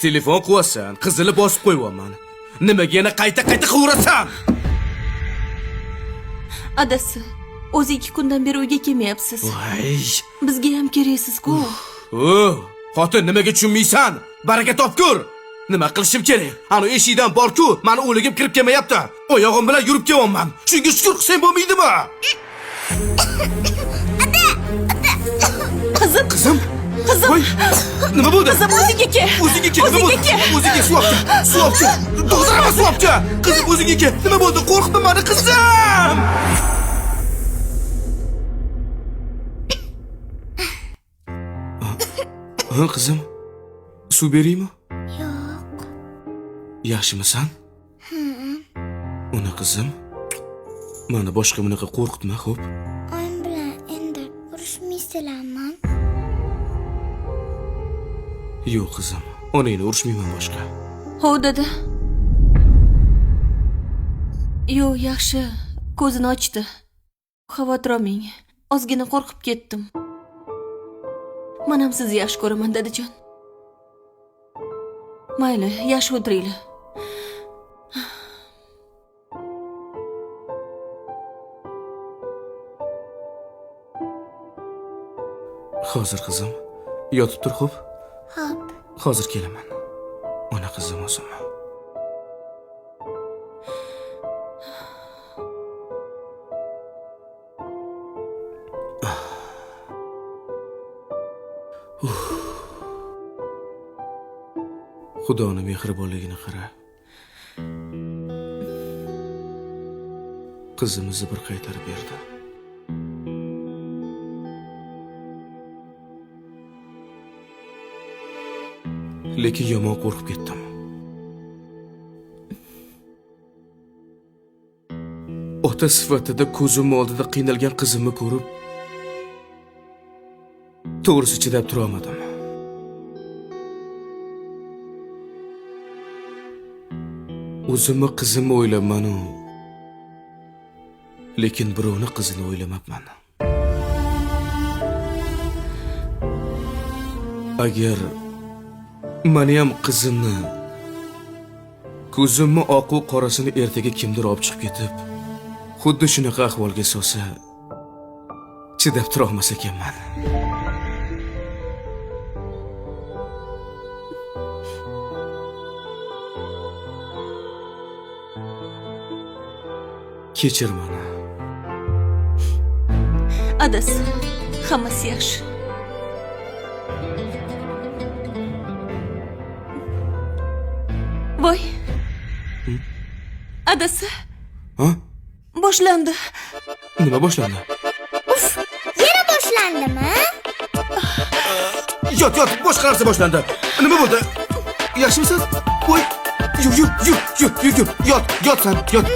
Telefon qilasan, qizini bosib qo'yibman. Nimaga yana qayta-qayta qilaverasan? Adasi, o'zi 2 kundan beri uyga kelmayapsiz. Voy. Bizga ham keraksiz-ku. Xotin nimaga tushunmaysan? Baraka topkur. Nima qilishim kerak? Ana eshikdan bor-ku, meni o'ligim kirib kelmayapti. Oyog'im bilan yurib kelyapman. Shunga shukr qilsang bo'lmaydimi? Qizim. Qizim. Voy. Nima bo'ldi? Qizim, o'ziga kel. O'ziga kel. Nima bo'ldi? O'ziga suv olchi. To'g'rirama suv olchi. Qizim o'ziga kel. Nima bo'ldi? Qo'rqitma meni qizim. Qizim. Suv beraymi? Yo'q. Yaxshimisan? Uni qizim. Meni boshqa bunaqa qo'rqitma, xo'p? Oyim bilan endi urushmaysizlarmi? Yo'q qizim. Onangni urishmayman boshqa. Ho, dada. Yo'q, yaxshi. Ko'zini ochdi. Xavotir olmang. Ozgina qo'rqib ketdim. Men ham sizni yaxshi ko'raman, dadajon. Mayli, yaxshi o'tiringlar. Hozir qizim, yotib tur, xo'p? Xo'p. Hozir kelaman. Ona qizim o'zim. Xudoni mehribonligini qara. Qizimizni bir qaytarib berdi. Lekin yomon qo'rqib ketdim. Ota sifatida ko'zim oldida qiynalgan qizimni ko'rib, to'g'risi chidab tura olmadim. O'zimni qizimni o'ylayman-u, lekin birovni qizini o'ylamabman. Agar meni ham qizimni, ko'zimni oq-u qorasini ertaga kimdir olib chiqib ketib, xuddi shunaqa ahvolga solsa, chidab tura olmas ekanman. Kechir meni. Adasi, hammasi yaxshi. Voy. Adasi. Ha? Boshlandi. Nima boshlandi? Yana boshlandimi? Yot, boshqa narsa boshlandi. Nima bo'ldi? Yaxshimisiz? Voy. Yur. Yot sen, yot.